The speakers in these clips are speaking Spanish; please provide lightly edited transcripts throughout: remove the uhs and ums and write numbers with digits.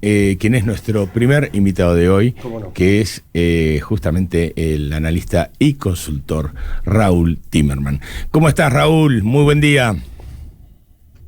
quien es nuestro primer invitado de hoy, ¿Cómo no? que es justamente el analista y consultor Raúl Timerman. ¿Cómo estás, Raúl? Muy buen día.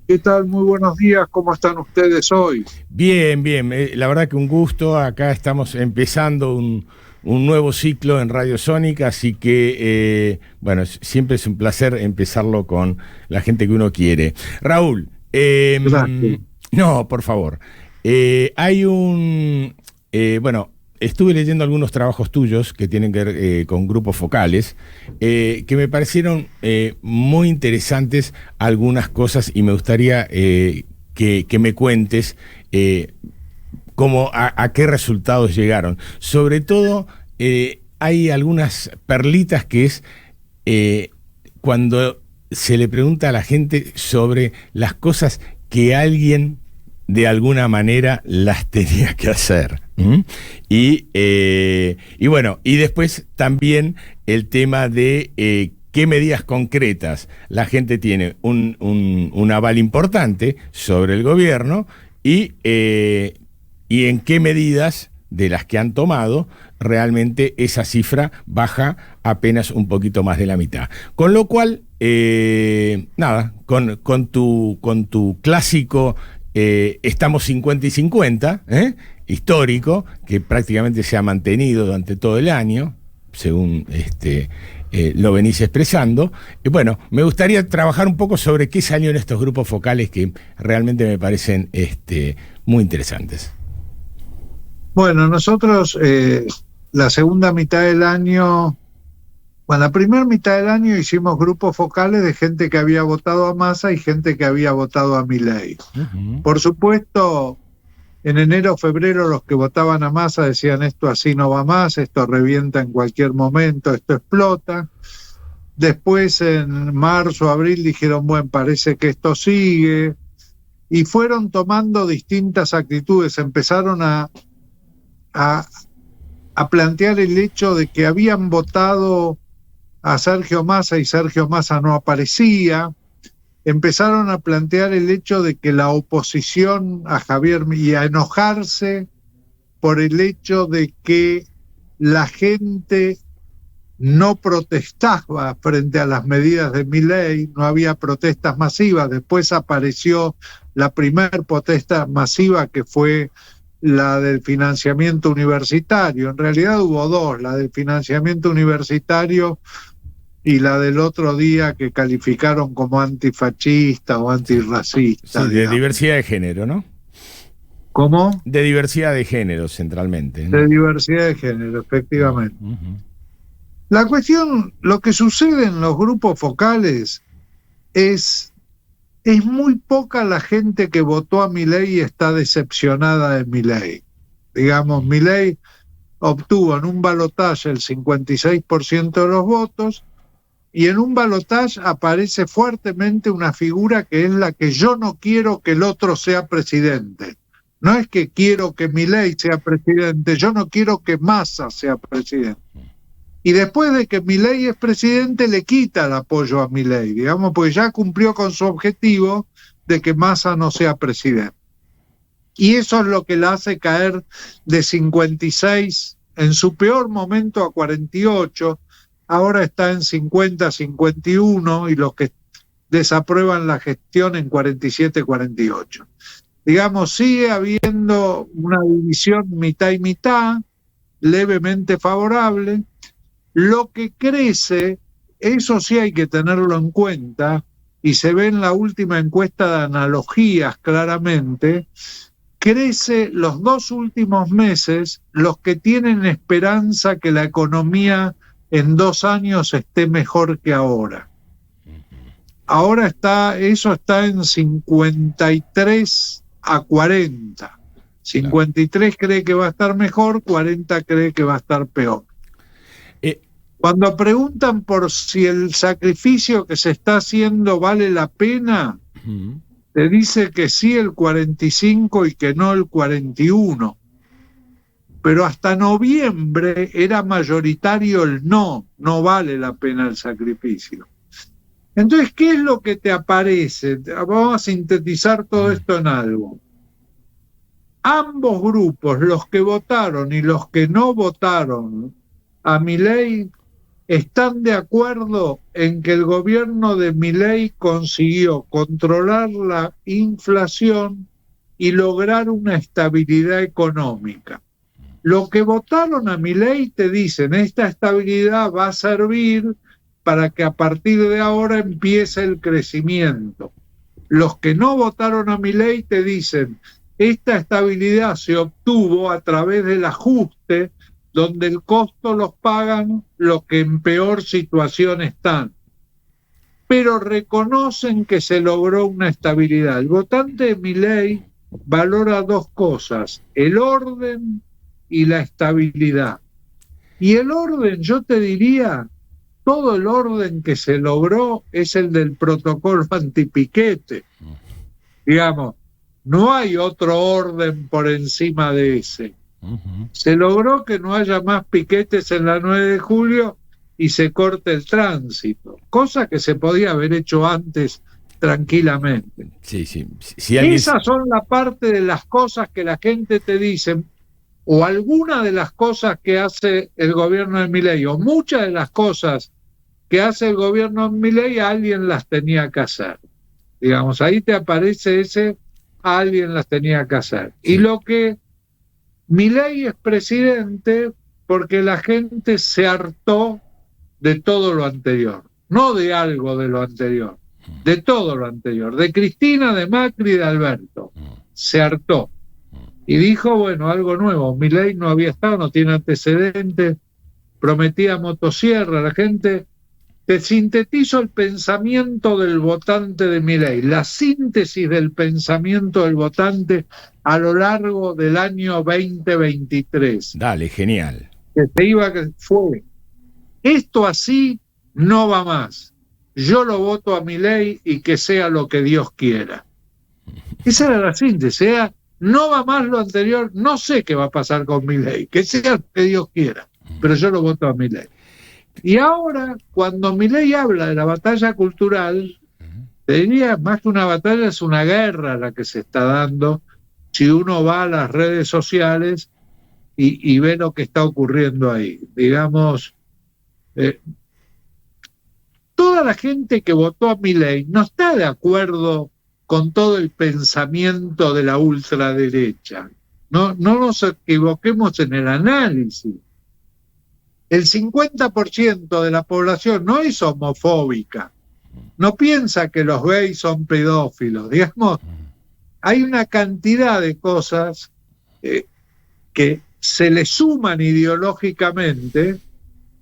¿Qué tal? Muy buenos días. ¿Cómo están ustedes hoy? Bien, bien. La verdad que un gusto. Acá estamos empezando un nuevo ciclo en Radio Sónica, así que, bueno, siempre es un placer empezarlo con la gente que uno quiere. Raúl, Gracias. no, por favor. Bueno, estuve leyendo algunos trabajos tuyos que tienen que ver con grupos focales, que me parecieron muy interesantes algunas cosas y me gustaría que me cuentes a qué resultados llegaron. Sobre todo, hay algunas perlitas que es cuando se le pregunta a la gente sobre las cosas que alguien de alguna manera las tenía que hacer. ¿Mm? Y bueno, y después también el tema de qué medidas concretas la gente tiene un aval importante sobre el gobierno y en qué medidas de las que han tomado realmente esa cifra baja apenas un poquito más de la mitad. Con lo cual, nada, con tu clásico estamos 50 y 50, histórico, que prácticamente se ha mantenido durante todo el año, según lo venís expresando. Y bueno, me gustaría trabajar un poco sobre qué salió en estos grupos focales que realmente me parecen muy interesantes. Bueno, nosotros la segunda mitad del año, bueno, la primera mitad del año hicimos grupos focales de gente que había votado a Massa y gente que había votado a Milei. Uh-huh. Por supuesto, en enero o febrero los que votaban a Massa decían esto así no va más, esto revienta en cualquier momento, esto explota. Después en marzo, abril dijeron, bueno, parece que esto sigue. Y fueron tomando distintas actitudes, empezaron a plantear el hecho de que habían votado a Sergio Massa y Sergio Massa no aparecía, empezaron a plantear el hecho de que la oposición a Javier y a enojarse por el hecho de que la gente no protestaba frente a las medidas de Milei, no había protestas masivas. Después apareció la primera protesta masiva que fue la del financiamiento universitario. En realidad hubo dos, la del financiamiento universitario y la del otro día que calificaron como antifascista o antirracista. Sí, de diversidad de género, ¿no? ¿Cómo? De diversidad de género, centralmente, ¿no? De diversidad de género, efectivamente. Uh-huh. La cuestión, lo que sucede en los grupos focales es muy poca la gente que votó a Milei y está decepcionada de Milei. Digamos, Milei obtuvo en un balotaje el 56% de los votos y en un balotaje aparece fuertemente una figura que es la que yo no quiero que el otro sea presidente. No es que quiero que Milei sea presidente, yo no quiero que Massa sea presidente. Y después de que Milei es presidente, le quita el apoyo a Milei, digamos, porque ya cumplió con su objetivo de que Massa no sea presidente. Y eso es lo que la hace caer de 56 en su peor momento a 48, ahora está en 50, 51 y los que desaprueban la gestión en 47, 48. Digamos, sigue habiendo una división mitad y mitad, levemente favorable. Lo que crece, eso sí hay que tenerlo en cuenta, y se ve en la última encuesta de analogías claramente, crece los 2 últimos meses los que tienen esperanza que la economía en 2 años esté mejor que ahora. Ahora eso está en 53 a 40. 53 cree que va a estar mejor, 40 cree que va a estar peor. Cuando preguntan por si el sacrificio que se está haciendo vale la pena, te dice que sí el 45 y que no el 41. Pero hasta noviembre era mayoritario el no vale la pena el sacrificio. Entonces, ¿qué es lo que te aparece? Vamos a sintetizar todo esto en algo. ambos grupos, los que votaron y los que no votaron a Milei, están de acuerdo en que el gobierno de Milei consiguió controlar la inflación y lograr una estabilidad económica. Los que votaron a Milei te dicen, esta estabilidad va a servir para que a partir de ahora empiece el crecimiento. Los que no votaron a Milei te dicen, esta estabilidad se obtuvo a través del ajuste, donde el costo los pagan los que en peor situación están. Pero reconocen que se logró una estabilidad. El votante de Milei valora dos cosas, el orden y la estabilidad. Y el orden, yo te diría, todo el orden que se logró es el del protocolo antipiquete. Digamos, no hay otro orden por encima de ese. Se logró que no haya más piquetes en la 9 de julio y se corte el tránsito, cosa que se podía haber hecho antes tranquilamente. Sí. Si alguien... Esas son la parte de las cosas que la gente te dice, o alguna de las cosas que hace el gobierno de Milei, o muchas de las cosas que hace el gobierno de Milei, alguien las tenía que hacer. Digamos, ahí te aparece ese, alguien las tenía que hacer. Sí. Y lo que Milei es presidente porque la gente se hartó de todo lo anterior, no de algo de lo anterior, de todo lo anterior, de Cristina, de Macri, de Alberto. Se hartó. Y dijo, bueno, algo nuevo. Milei no había estado, no tiene antecedentes, prometía motosierra. La gente, te sintetizo el pensamiento del votante de Milei, la síntesis del pensamiento del votante a lo largo del año 2023. Dale, genial. Que se iba, que fue, esto así no va más. Yo lo voto a Milei y que sea lo que Dios quiera. Esa era la síntesis, no va más lo anterior, no sé qué va a pasar con Milei, que sea lo que Dios quiera, pero yo lo voto a Milei. Y ahora, cuando Milei habla de la batalla cultural, te diría, más que una batalla, es una guerra la que se está dando, si uno va a las redes sociales y ve lo que está ocurriendo ahí. Digamos, toda la gente que votó a Milei no está de acuerdo con todo el pensamiento de la ultraderecha. No nos equivoquemos en el análisis. El 50% de la población no es homofóbica, no piensa que los gays son pedófilos. Digamos, hay una cantidad de cosas que se le suman ideológicamente,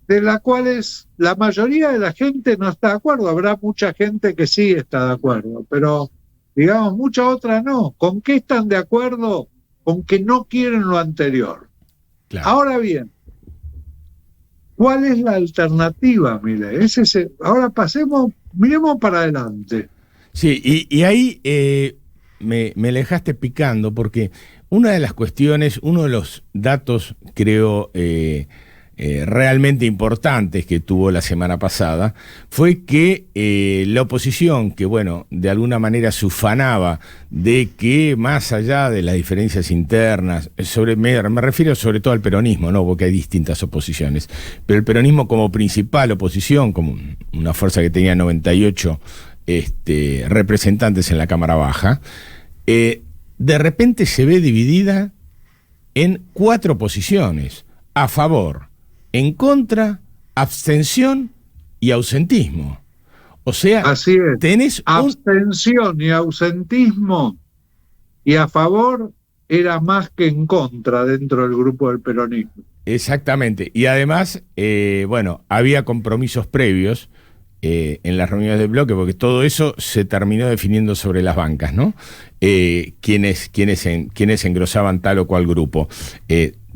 de las cuales la mayoría de la gente no está de acuerdo. Habrá mucha gente que sí está de acuerdo, pero digamos, mucha otra no. ¿Con qué están de acuerdo? Con que no quieren lo anterior. Claro. Ahora bien, ¿cuál es la alternativa, Milei? Ahora miremos para adelante. Sí, y ahí me dejaste picando, porque una de las cuestiones, uno de los datos, creo, realmente importantes que tuvo la semana pasada, fue que la oposición, que bueno, de alguna manera se ufanaba de que más allá de las diferencias internas, me refiero sobre todo al peronismo, ¿no? Porque hay distintas oposiciones, pero el peronismo como principal oposición, como una fuerza que tenía 98 representantes en la Cámara Baja, de repente se ve dividida en 4 posiciones: a favor, en contra, abstención y ausentismo. O sea, así es. Tenés abstención y ausentismo, y a favor era más que en contra dentro del grupo del peronismo. Exactamente. Y además, bueno, había compromisos previos en las reuniones del bloque, porque todo eso se terminó definiendo sobre las bancas, ¿no? Quienes engrosaban tal o cual grupo.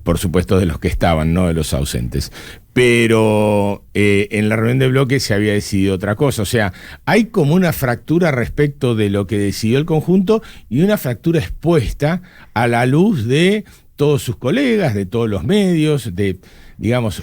Por supuesto de los que estaban, no de los ausentes. Pero en la reunión de bloque se había decidido otra cosa. O sea, hay como una fractura respecto de lo que decidió el conjunto y una fractura expuesta a la luz de todos sus colegas, de todos los medios, digamos,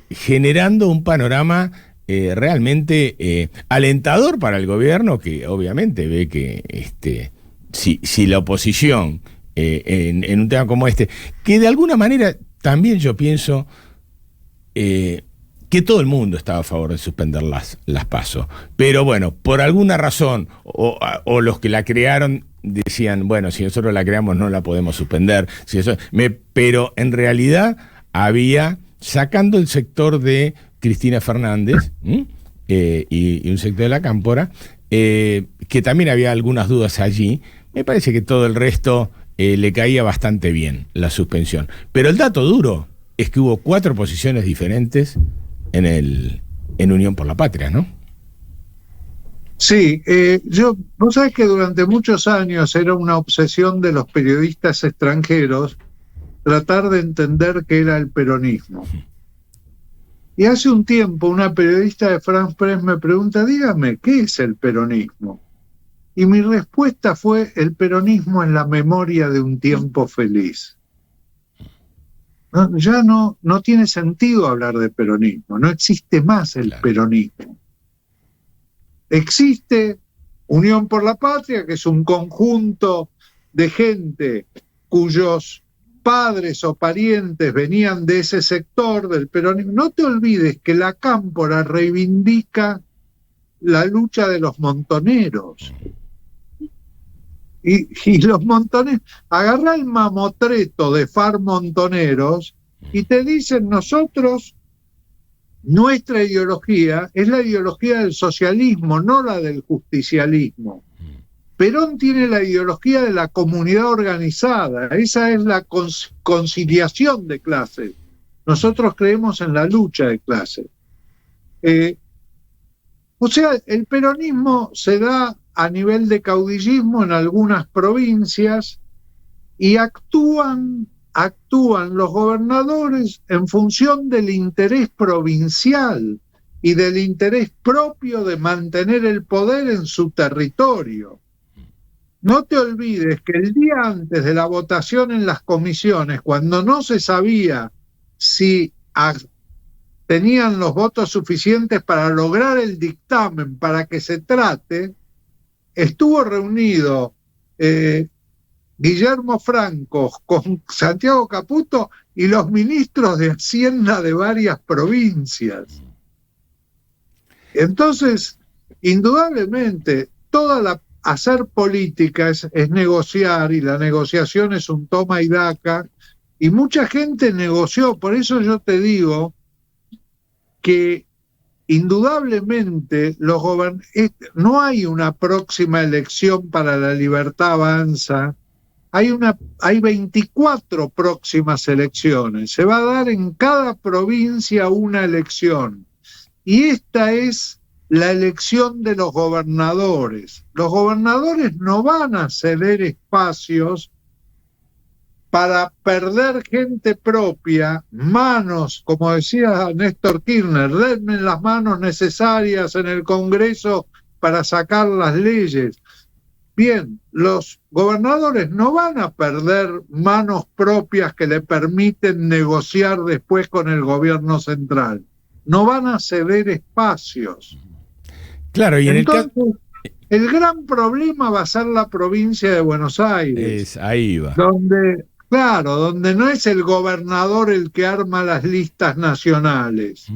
generando un panorama realmente alentador para el gobierno, que obviamente ve que si la oposición en un tema como este, que de alguna manera también yo pienso que todo el mundo estaba a favor de suspender las PASO. Pero bueno, por alguna razón, o los que la crearon decían, bueno, si nosotros la creamos no la podemos suspender. Pero en realidad había, sacando el sector de Cristina Fernández y un sector de la Cámpora, que también había algunas dudas allí, me parece que todo el resto le caía bastante bien la suspensión. Pero el dato duro es que hubo 4 posiciones diferentes en Unión por la Patria, ¿no? Sí, vos sabés que durante muchos años era una obsesión de los periodistas extranjeros tratar de entender qué era el peronismo. Y hace un tiempo una periodista de France Press me pregunta, dígame, ¿qué es el peronismo? Y mi respuesta fue, el peronismo en la memoria de un tiempo feliz. Ya no tiene sentido hablar de peronismo, no existe más el peronismo. Existe Unión por la Patria, que es un conjunto de gente cuyos padres o parientes venían de ese sector del peronismo. No te olvides que la Cámpora reivindica la lucha de los montoneros. Y los montoneros, agarrá el mamotreto de FAR Montoneros y te dicen, nuestra ideología es la ideología del socialismo, no la del justicialismo. Perón tiene la ideología de la comunidad organizada, esa es la conciliación de clases. Nosotros creemos en la lucha de clases. O sea, el peronismo se da a nivel de caudillismo en algunas provincias y actúan los gobernadores en función del interés provincial y del interés propio de mantener el poder en su territorio. No te olvides que el día antes de la votación en las comisiones, cuando no se sabía si tenían los votos suficientes para lograr el dictamen para que se trate, estuvo reunido Guillermo Franco con Santiago Caputo y los ministros de Hacienda de varias provincias. Entonces, indudablemente, hacer política es negociar, y la negociación es un toma y daca, y mucha gente negoció. Por eso yo te digo que indudablemente no hay una próxima elección para La Libertad Avanza, hay 24 próximas elecciones, se va a dar en cada provincia una elección, y esta es la elección de los gobernadores. Los gobernadores no van a ceder espacios para perder gente propia, manos, como decía Néstor Kirchner, denme las manos necesarias en el Congreso para sacar las leyes. Bien, los gobernadores no van a perder manos propias que le permiten negociar después con el gobierno central. No van a ceder espacios. Claro, y entonces, el gran problema va a ser la provincia de Buenos Aires. Ahí va. Donde no es el gobernador el que arma las listas nacionales.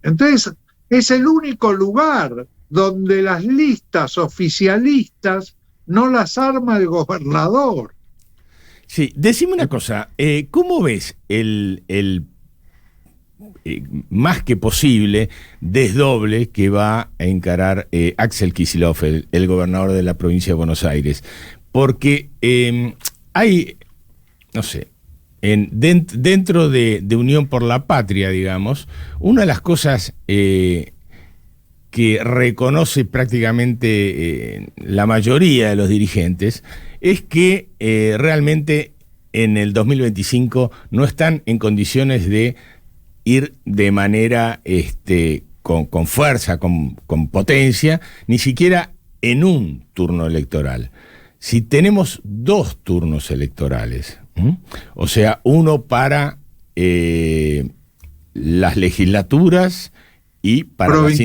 Entonces, es el único lugar donde las listas oficialistas no las arma el gobernador. Sí, decime una cosa, ¿cómo ves el más que posible desdoble que va a encarar Axel Kicillof, el gobernador de la provincia de Buenos Aires? Porque hay, no sé, dentro de Unión por la Patria, digamos, una de las cosas que reconoce prácticamente la mayoría de los dirigentes es que realmente en el 2025 no están en condiciones de ir de manera con fuerza, con potencia, ni siquiera en un turno electoral. Si tenemos 2 turnos electorales, o sea, uno para las legislaturas y para las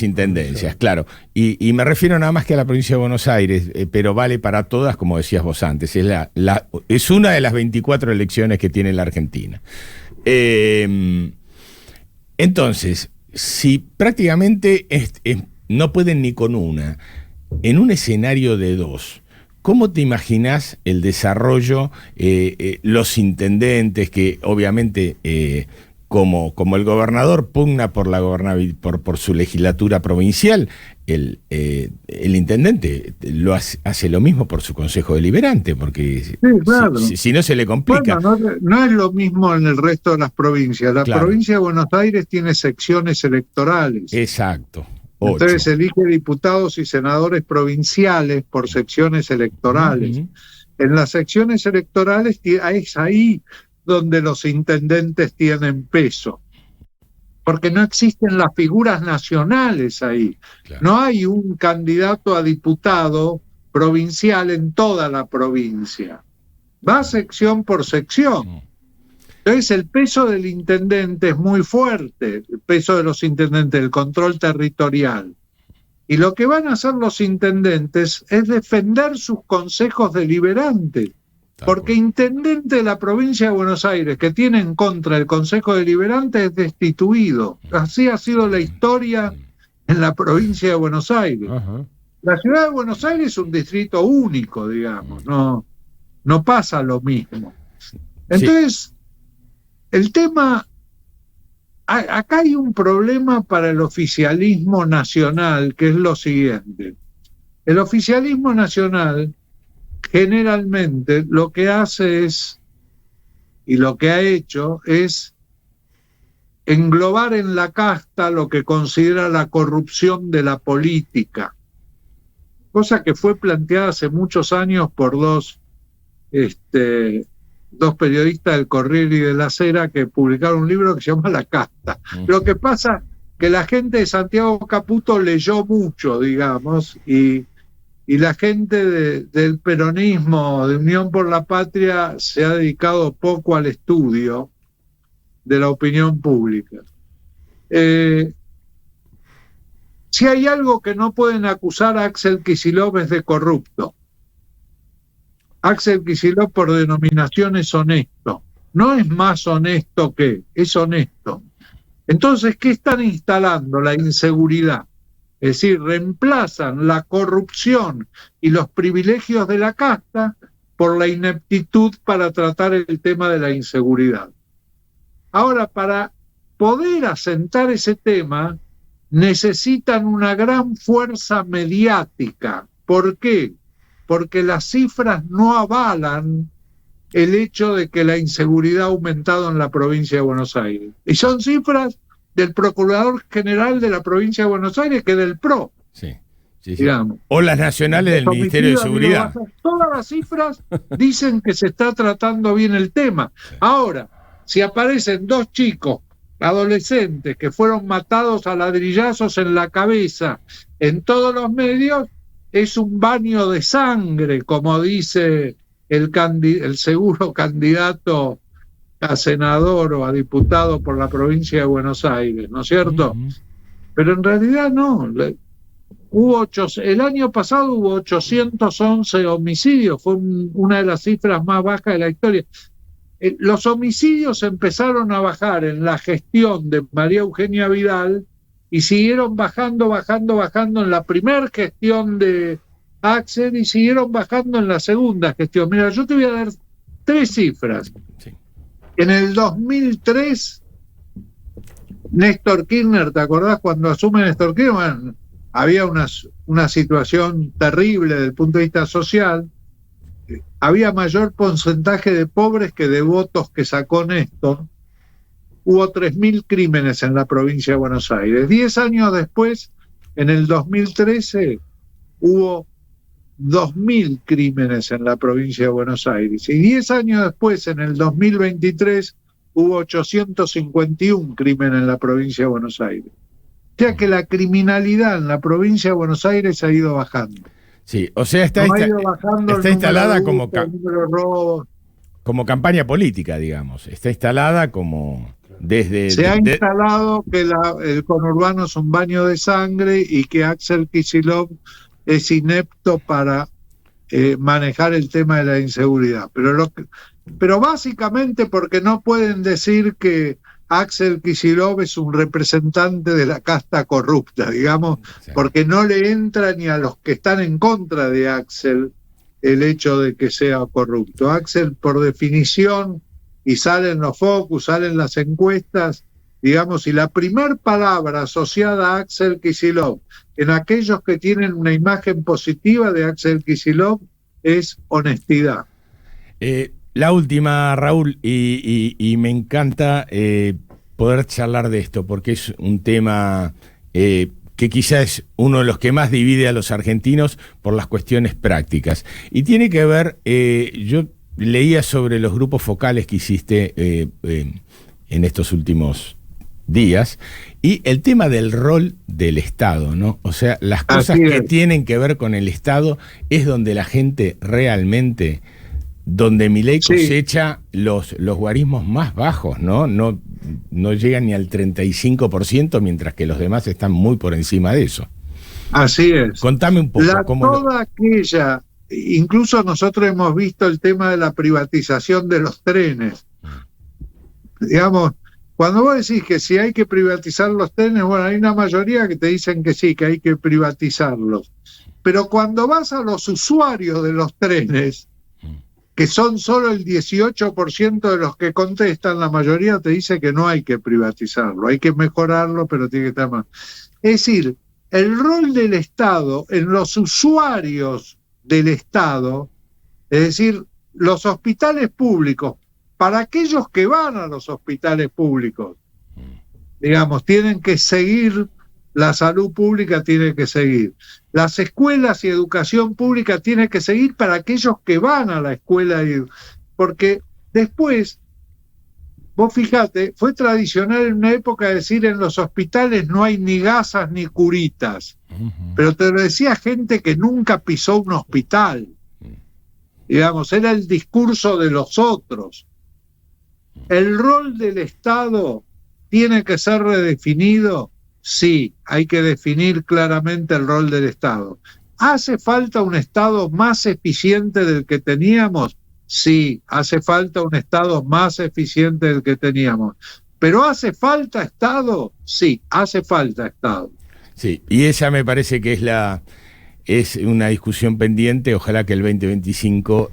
intendencias, claro. Y me refiero nada más que a la provincia de Buenos Aires, pero vale para todas, como decías vos antes. Es una de las 24 elecciones que tiene la Argentina. Entonces, si prácticamente no pueden ni con una, en un escenario de dos, ¿cómo te imaginás el desarrollo, los intendentes que obviamente... Como el gobernador pugna por por su legislatura provincial, el intendente hace lo mismo por su consejo deliberante, porque sí, claro. si no se le complica. Bueno, no es lo mismo en el resto de las provincias. La provincia de Buenos Aires tiene secciones electorales. Exacto. 8. Entonces elige diputados y senadores provinciales por secciones electorales. En las secciones electorales es ahí donde los intendentes tienen peso, porque no existen las figuras nacionales ahí. Claro. No hay un candidato a diputado provincial en toda la provincia. Va sección por sección. Entonces el peso del intendente es muy fuerte, el peso de los intendentes, el control territorial. Y lo que van a hacer los intendentes es defender sus consejos deliberantes. Porque intendente de la provincia de Buenos Aires que tiene en contra el Consejo Deliberante es destituido. Así ha sido la historia en la provincia de Buenos Aires. La ciudad de Buenos Aires es un distrito único, digamos, no pasa lo mismo. Entonces, el tema, acá hay un problema para el oficialismo nacional, que es lo siguiente. El oficialismo nacional generalmente lo que hace es, y lo que ha hecho, es englobar en la casta lo que considera la corrupción de la política, cosa que fue planteada hace muchos años por dos periodistas del Corriere y de la Sera que publicaron un libro que se llama La Casta. Lo que pasa que la gente de Santiago Caputo leyó mucho, digamos, y la gente del peronismo, de Unión por la Patria, se ha dedicado poco al estudio de la opinión pública. Si hay algo que no pueden acusar a Axel Kicillof es de corrupto. Axel Kicillof por denominación es honesto. No es más honesto es honesto. Entonces, ¿qué están instalando? La inseguridad. Es decir, reemplazan la corrupción y los privilegios de la casta por la ineptitud para tratar el tema de la inseguridad. Ahora, para poder asentar ese tema, necesitan una gran fuerza mediática. ¿Por qué? Porque las cifras no avalan el hecho de que la inseguridad ha aumentado en la provincia de Buenos Aires. Y son cifras del Procurador General de la provincia de Buenos Aires que del PRO. Sí. O las nacionales del Ministerio de Seguridad. Todas las cifras dicen que se está tratando bien el tema. Ahora, si aparecen dos chicos adolescentes que fueron matados a ladrillazos en la cabeza en todos los medios, es un baño de sangre, como dice el seguro candidato a senador o a diputado por la provincia de Buenos Aires, ¿no es cierto? Pero en realidad no. El año pasado hubo 811 homicidios, fue una de las cifras más bajas de la historia. Los homicidios empezaron a bajar en la gestión de María Eugenia Vidal y siguieron bajando en la primera gestión de Axel y siguieron bajando en la segunda gestión. Mira, yo te voy a dar 3 cifras. Sí. En el 2003, Néstor Kirchner, ¿te acordás cuando asume Néstor Kirchner? Bueno, había una situación terrible desde el punto de vista social. Había mayor porcentaje de pobres que de votos que sacó Néstor. Hubo 3.000 crímenes en la provincia de Buenos Aires. 10 años después, en el 2013, hubo 2.000 crímenes en la provincia de Buenos Aires. Y 10 años después, en el 2023, hubo 851 crímenes en la provincia de Buenos Aires. O sea que la criminalidad en la provincia de Buenos Aires ha ido bajando. Sí, o sea, está instalada como campaña política, digamos. Está instalada como Se ha instalado que el conurbano es un baño de sangre y que Axel Kicillof es inepto para manejar el tema de la inseguridad. Pero básicamente porque no pueden decir que Axel Kicillof es un representante de la casta corrupta, digamos, sí, porque no le entra ni a los que están en contra de Axel el hecho de que sea corrupto. Axel, por definición, y salen los focus, salen las encuestas, digamos, y la primer palabra asociada a Axel Kicillof en aquellos que tienen una imagen positiva de Axel Kicillof es honestidad. La última, Raúl, y me encanta poder charlar de esto, porque es un tema que quizá es uno de los que más divide a los argentinos por las cuestiones prácticas. Y tiene que ver, yo leía sobre los grupos focales que hiciste en estos últimos días, y el tema del rol del Estado, ¿no? O sea, las cosas que tienen que ver con el Estado es donde la gente realmente, donde Milei cosecha los guarismos más bajos, ¿no? No llegan ni al 35%, mientras que los demás están muy por encima de eso. Así es. Contame un poco. Toda aquella, incluso nosotros hemos visto el tema de la privatización de los trenes. Digamos, cuando vos decís que si hay que privatizar los trenes, bueno, hay una mayoría que te dicen que sí, que hay que privatizarlos. Pero cuando vas a los usuarios de los trenes, que son solo el 18% de los que contestan, la mayoría te dice que no hay que privatizarlo, hay que mejorarlo, pero tiene que estar más. Es decir, el rol del Estado en los usuarios del Estado, es decir, los hospitales públicos, para aquellos que van a los hospitales públicos, digamos, tienen que seguir, la salud pública tiene que seguir. Las escuelas y educación pública tiene que seguir para aquellos que van a la escuela, porque después, vos fijate, fue tradicional en una época decir en los hospitales no hay ni gasas ni curitas, pero te lo decía gente que nunca pisó un hospital, digamos, era el discurso de los otros. El rol del Estado tiene que ser redefinido. Sí, hay que definir claramente el rol del Estado. ¿Hace falta un Estado más eficiente del que teníamos? Sí, hace falta un Estado más eficiente del que teníamos. ¿Pero hace falta Estado? Sí, hace falta Estado. Sí, y esa me parece que es una discusión pendiente, ojalá que el 2025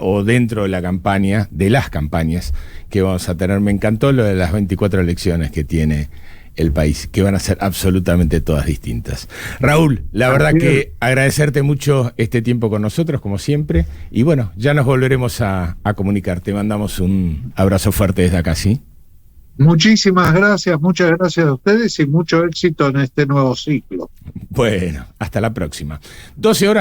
o dentro de la campaña, de las campañas que vamos a tener. Me encantó lo de las 24 elecciones que tiene el país, que van a ser absolutamente todas distintas. Raúl, la verdad que agradecerte mucho este tiempo con nosotros, como siempre, y bueno, ya nos volveremos a comunicar. Te mandamos un abrazo fuerte desde acá, ¿sí? Muchísimas gracias, muchas gracias a ustedes y mucho éxito en este nuevo ciclo. Bueno, hasta la próxima. 12 horas.